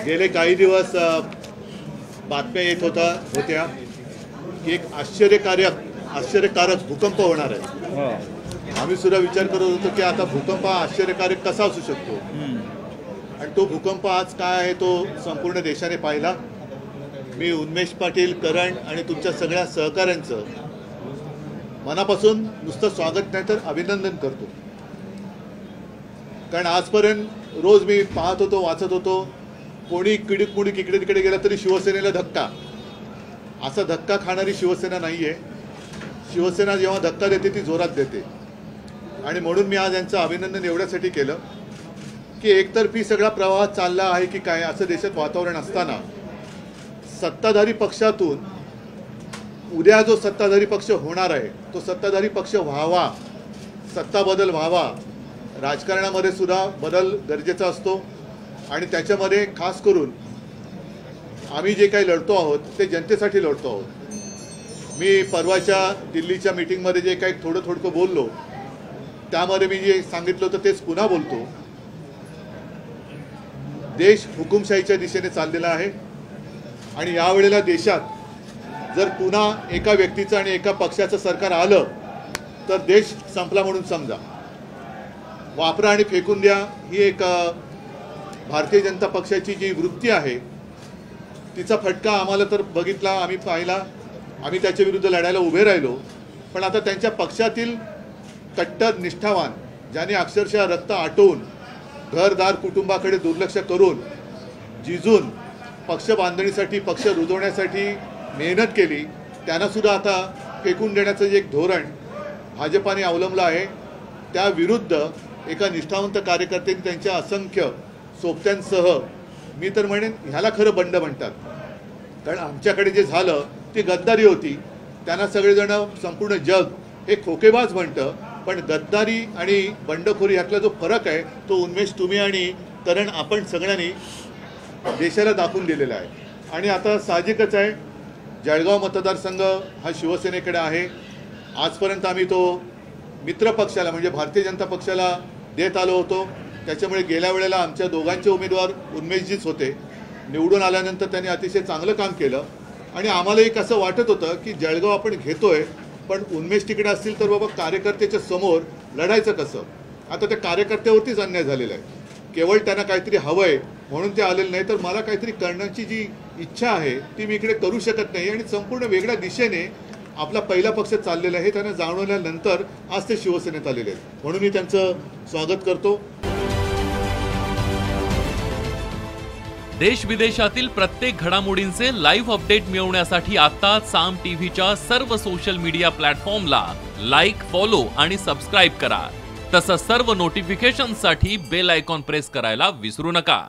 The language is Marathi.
गेले काही दिवस बातम्या येत होत्या की एक आश्चर्यकारक भूकंप होणार आहे। आम्ही सुद्धा विचार करत होतो की आता भूकंप हा आश्चर्यकारक कसा असू शकतो, आणि तो भूकंप आज काय आहे तो संपूर्ण देशाने पाहिला। मी उन्मेष पाटील, करण आणि तुमच्या सगळ्या सहकाऱ्यांचं मनापासून नुसतं स्वागत नाही तर अभिनंदन करतो। कारण आजपर्यंत रोज मी पाहत होतो, वाचत होतो, कोणी किडीक इकडे तिकडे गेला तरी शिवसेनेला धक्का, असा धक्का खाणारी शिवसेना नाहीये। शिवसेना जेव्हा धक्का देते ती जोरात देते, आणि म्हणून मी आज यांचं अभिनंदन एवढ्यासाठी केलं की एकतर्फी सगळा प्रवाह चालला आहे की काय असं देशात वातावरण असताना सत्ताधारी पक्षातून उद्या जो सत्ताधारी पक्ष होणार आहे तो सत्ताधारी पक्ष व्हावा, सत्ता बदल व्हावा। राजकारणामध्ये सुद्धा बदल गरजेचा असतो, आणि त्याच्यामध्ये खास करून आम्ही जे काही लढतो आहोत ते जनतेसाठी लढतो आहोत। मी परवाच्या दिल्लीच्या मीटिंगमध्ये जे काही थोडं बोललो त्यामध्ये मी जे सांगितलं होतं तेच पुन्हा बोलतो। देश हुकुमशाहीच्या दिशेने चाललेला आहे, आणि यावेळेला देशात जर पुन्हा एका व्यक्तीचं आणि एका पक्षाचं सरकार आलं तर देश संपला म्हणून समजा। वापरा आणि फेकून द्या ही एक भारतीय जनता पक्षाची जी वृत्ती आहे तिचा फटका आम्हाला तर बघितला, आम्ही पाहिला, आम्ही त्याच्या विरुद्ध लढायला उभे राहिलो। पण आता त्यांच्या पक्षातील कट्टर निष्ठावान ज्यांनी अक्षरशः रक्त आटवून घरदार कुटुंबाकडे दुर्लक्ष करून जिजून पक्ष बांधणीसाठी, पक्ष रुजवण्यासाठी मेहनत केली, त्यांना सुद्धा आता फेकून देण्याचं जे एक धोरण भाजपाने अवलंबलं आहे त्या विरुद्ध एका निष्ठावंत कार्यकर्त्यांनी त्यांच्या असंख्य सोबत्यांसह, मी तर म्हणेन ह्याला खरं बंड म्हणतात, कारण आमच्याकडे जे झालं ती गद्दारी होती। त्यांना सगळेजण संपूर्ण जग हे खोकेबाज म्हणतं, पण गद्दारी आणि बंडखोरी ह्यातला जो फरक आहे तो उन्मेष, तुम्ही आणि करण, आपण सगळ्यांनी देशाला दाखवून दिलेला आहे। आणि आता साहजिकच आहे जळगाव मतदारसंघ हा शिवसेनेकडे आहे। आजपर्यंत आम्ही तो मित्र पक्षाला म्हणजे भारतीय जनता पक्षाला देत आलो होतो, त्याच्यामुळे गेल्या वेळेला आमच्या दोघांचे उमेदवार उन्मेषजीच होते। निवडून आल्यानंतर त्यांनी अतिशय चांगलं काम केलं, आणि आम्हाला एक असं वाटत होतं की जळगाव आपण घेतोय पण उन्मेष तिकडे असतील तर बाबा कार्यकर्त्याच्या समोर लढायचं कसं। आता त्या कार्यकर्त्यावरतीच अन्याय झालेला आहे, केवळ त्यांना काहीतरी हवंय म्हणून ते आलेलं नाही, तर मला काहीतरी करण्याची जी इच्छा आहे ती मी इकडे करू शकत नाही, आणि संपूर्ण वेगळ्या दिशेने आपला पहिला पक्ष चाललेला आहे त्यांना जाणवल्यानंतर आज ते शिवसेनेत आलेले आहेत, म्हणून मी त्यांचं स्वागत करतो। देश विदेशातील प्रत्येक घडामोडींचे लाईव्ह अपडेट मिळवण्यासाठी आता साम टीव्हीच्या सर्व सोशल मीडिया प्लॅटफॉर्मला लाईक, फॉलो आणि सबस्क्राईब करा। तसंच सर्व नोटिफिकेशनसाठी बेल आयकॉन प्रेस करायला विसरू नका।